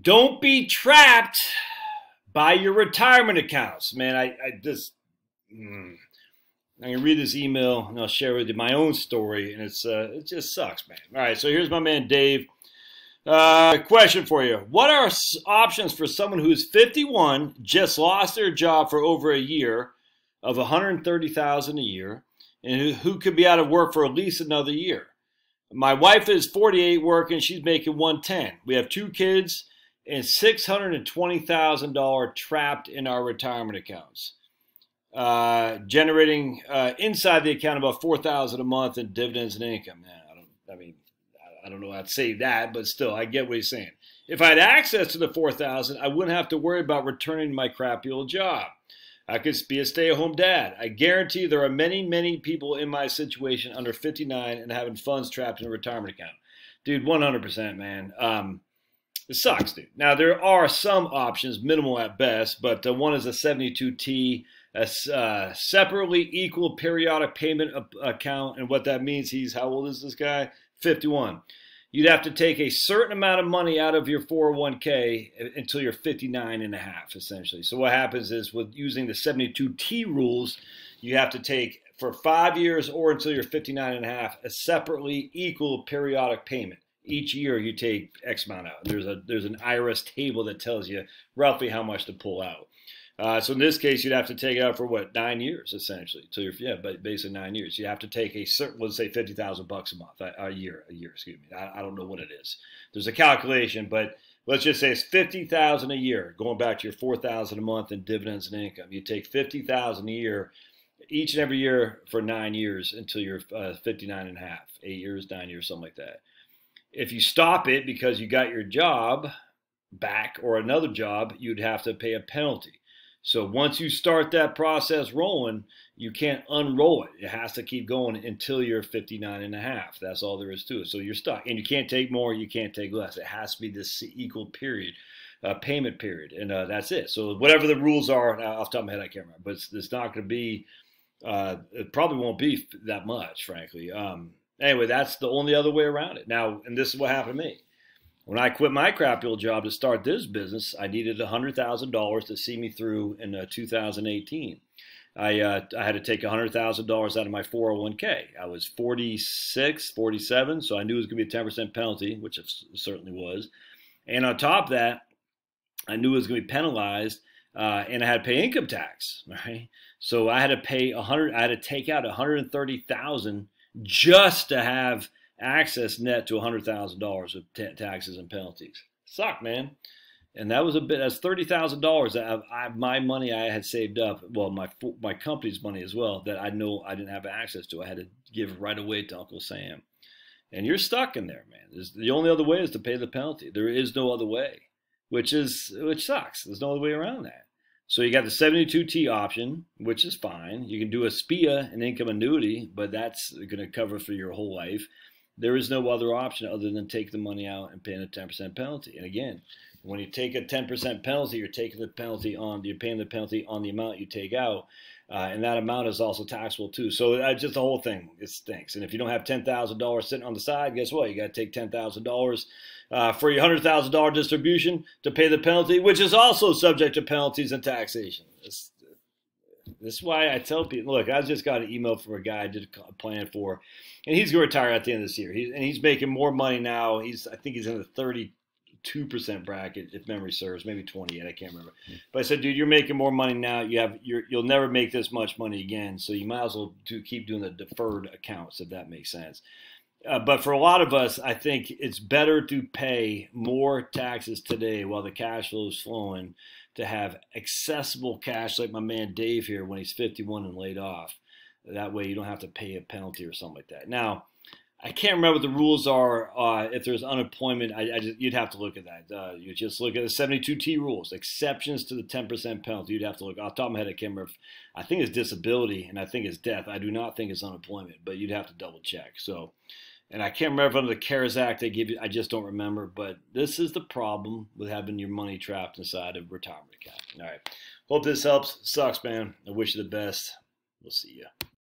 Don't be trapped by your retirement accounts, man. I just I can read this email and I'll share with you my own story, and it just sucks, man. All right, so here's my man Dave. Question for you: what are options for someone who's 51, just lost their job for over a year, of $130,000 a year, and who could be out of work for at least another year? My wife is 48, working. She's making 110. We have 2 kids and $620,000 trapped in our retirement accounts, generating inside the account about $4,000 a month in dividends and income. I don't know how to say that, but still, I get what he's saying. If I had access to the $4,000, I wouldn't have to worry about returning to my crappy old job. I could be a stay-at-home dad. I guarantee there are many, many people in my situation under 59 and having funds trapped in a retirement account. Dude, 100%, man. It sucks, dude. Now, there are some options, minimal at best, but one is a 72T, a separately equal periodic payment account. And what that means, how old is this guy? 51. You'd have to take a certain amount of money out of your 401k until you're 59 and a half, essentially. So what happens is, with using the 72T rules, you have to take for 5 years or until you're 59 and a half, a separately equal periodic payment. Each year you take X amount out. There's an IRS table that tells you roughly how much to pull out. So in this case, you'd have to take it out for what, 9 years essentially. So but basically 9 years. You have to take a certain, let's say $50,000 a month, a year. Excuse me. I don't know what it is. There's a calculation, but let's just say it's $50,000 a year. Going back to your $4,000 a month in dividends and income, you take $50,000 a year, each and every year for 9 years until you're 59 and a half, 8 years, 9 years, something like that. If you stop it because you got your job back or another job, you'd have to pay a penalty. So once you start that process rolling, you can't unroll it. It has to keep going until you're 59 and a half. That's all there is to it. So you're stuck. And you can't take more, you can't take less. It has to be this equal period, payment period. And that's it. So whatever the rules are, off the top of my head, I can't remember. But it's not going to be, it probably won't be that much, frankly. Anyway, that's the only other way around it. Now, and this is what happened to me. When I quit my crappy old job to start this business, I needed $100,000 to see me through in 2018. I had to take $100,000 out of my 401k. I was 46, 47, so I knew it was going to be a 10% penalty, which it certainly was. And on top of that, I knew it was going to be penalized, and I had to pay income tax. Right? So I had to pay I had to take out $130,000 just to have access net to $100,000 of taxes and penalties. Suck, man. And that was that's $30,000 of my money I had saved up. Well, my company's money as well, that I know I didn't have access to. I had to give right away to Uncle Sam. And you're stuck in there, man. The only other way is to pay the penalty. There is no other way, which sucks. There's no other way around that. So you got the 72T option, which is fine. You can do a SPIA, an income annuity, but that's going to cover for your whole life. There is no other option other than take the money out and paying a 10% penalty. And again, when you take a 10% penalty, you're paying the penalty on the amount you take out, and that amount is also taxable too. So just the whole thing, it stinks. And if you don't have $10,000 sitting on the side, guess what? You got to take $10,000 for your $100,000 distribution to pay the penalty, which is also subject to penalties and taxation. This is why I tell people, look, I just got an email from a guy I did a plan for, and he's going to retire at the end of this year. He's making more money now. I think he's in the 32% bracket, if memory serves, maybe 28. I can't remember. But I said, dude, you're making more money now. You'll never make this much money again. So you might as well keep doing the deferred accounts, if that makes sense. But for a lot of us, I think it's better to pay more taxes today while the cash flow is flowing, to have accessible cash like my man Dave here when he's 51 and laid off. That way you don't have to pay a penalty or something like that. Now, I can't remember what the rules are if there's unemployment. You'd have to look at that. You just look at the 72T rules, exceptions to the 10% penalty. You'd have to look. Off the top of my head, I can't remember. I think it's disability and I think it's death. I do not think it's unemployment, but you'd have to double check. So, and I can't remember if under the CARES Act they give you. I just don't remember. But this is the problem with having your money trapped inside a retirement account. All right. Hope this helps. Sucks, man. I wish you the best. We'll see you.